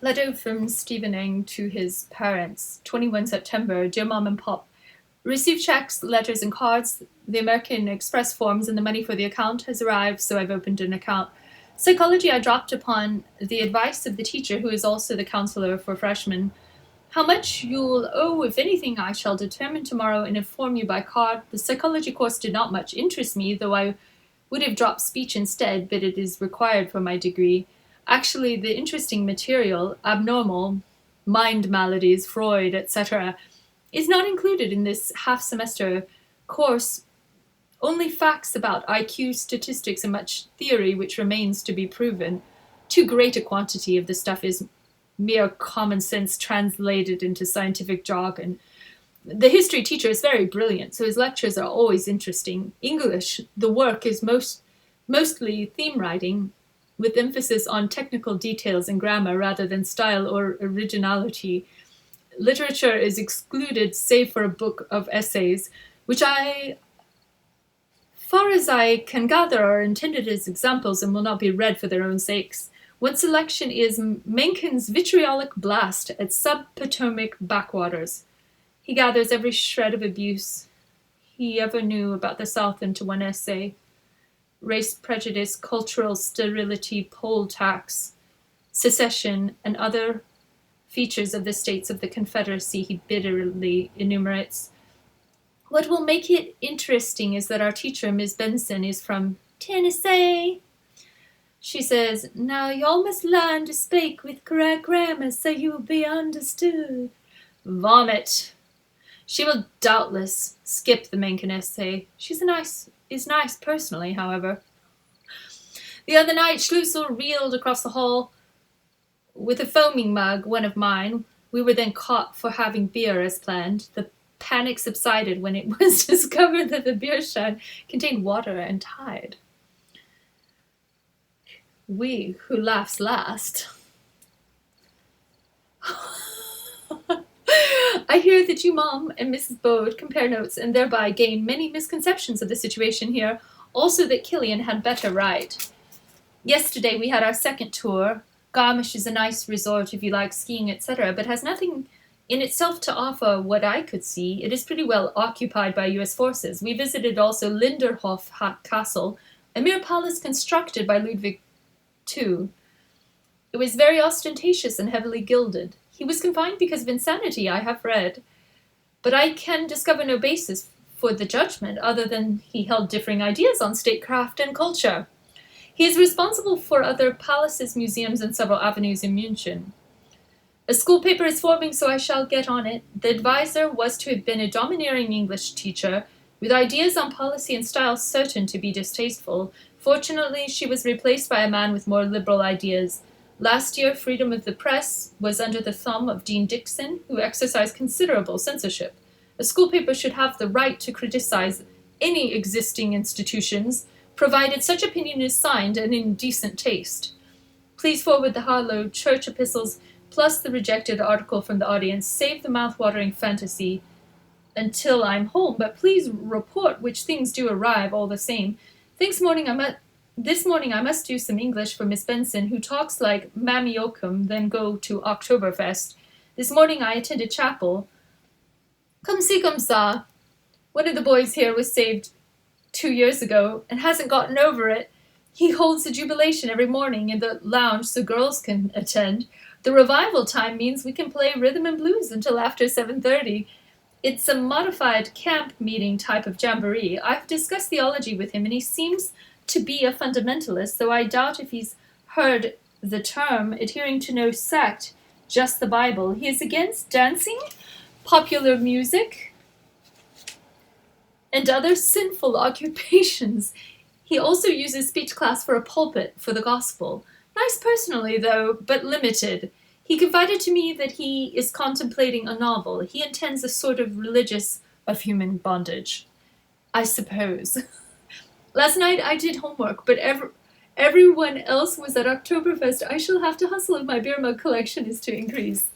Letter from Stephen Eng to his parents, 21 September. Dear Mom and Pop, received checks, letters, and cards. The American Express forms and the money for the account has arrived, so I've opened an account. Psychology I dropped upon the advice of the teacher, who is also the counselor for freshmen. How much you'll owe, if anything, I shall determine tomorrow and inform you by card. The psychology course did not much interest me, though I would have dropped speech instead, but it is required for my degree. Actually, the interesting material, abnormal, mind maladies, Freud, etc., is not included in this half-semester course. Only facts about IQ, statistics, and much theory which remains to be proven. Too great a quantity of the stuff is mere common sense translated into scientific jargon. The history teacher is very brilliant, so his lectures are always interesting. English, the work is mostly theme writing, with emphasis on technical details and grammar rather than style or originality. Literature is excluded save for a book of essays, which far as I can gather, are intended as examples and will not be read for their own sakes. One selection is Mencken's vitriolic blast at sub-Potomac backwaters. He gathers every shred of abuse he ever knew about the South into one essay. Race prejudice, cultural sterility, poll tax, secession, and other features of the states of the Confederacy he bitterly enumerates. What will make it interesting is that our teacher, Miss Benson, is from Tennessee. She says, now y'all must learn to speak with correct grammar so you will be understood. Vomit. She will doubtless skip the Mencken essay. Is nice personally, however. The other night, Schlussel reeled across the hall with a foaming mug, one of mine. We were then caught for having beer as planned. The panic subsided when it was discovered that the beer stein contained water and tide. We who laughs last. I hear that you, Mom, and Mrs. Bode compare notes and thereby gain many misconceptions of the situation here. Also that Killian had better write. Yesterday we had our second tour. Garmisch is a nice resort if you like skiing, etc., but has nothing in itself to offer what I could see. It is pretty well occupied by U.S. forces. We visited also Linderhof Castle, a mere palace constructed by Ludwig II. It was very ostentatious and heavily gilded. He was confined because of insanity, I have read. But I can discover no basis for the judgment other than he held differing ideas on statecraft and culture. He is responsible for other palaces, museums, and several avenues in München. A school paper is forming, so I shall get on it. The advisor was to have been a domineering English teacher, with ideas on policy and style certain to be distasteful. Fortunately, she was replaced by a man with more liberal ideas. Last year, freedom of the press was under the thumb of Dean Dixon, who exercised considerable censorship. A school paper should have the right to criticize any existing institutions, provided such opinion is signed and in decent taste. Please forward the Harlow Church epistles, plus the rejected article from the audience. Save the mouth-watering fantasy until I'm home, but please report which things do arrive all the same. This morning I must do some English for Miss Benson, who talks like Mammy Oakham, then go to Oktoberfest. This morning I attended chapel. Come see, come saw. One of the boys here was saved 2 years ago and hasn't gotten over it. He holds a jubilation every morning in the lounge so girls can attend. The revival time means we can play rhythm and blues until after 7:30. It's a modified camp meeting type of jamboree. I've discussed theology with him and he seems to be a fundamentalist, though I doubt if he's heard the term, adhering to no sect, just the Bible. He is against dancing, popular music, and other sinful occupations. He also uses speech class for a pulpit for the gospel. Nice personally, though, but limited. He confided to me that he is contemplating a novel. He intends a sort of religious of human bondage, I suppose. Last night I did homework, but everyone else was at Oktoberfest. I shall have to hustle if my beer mug collection is to increase.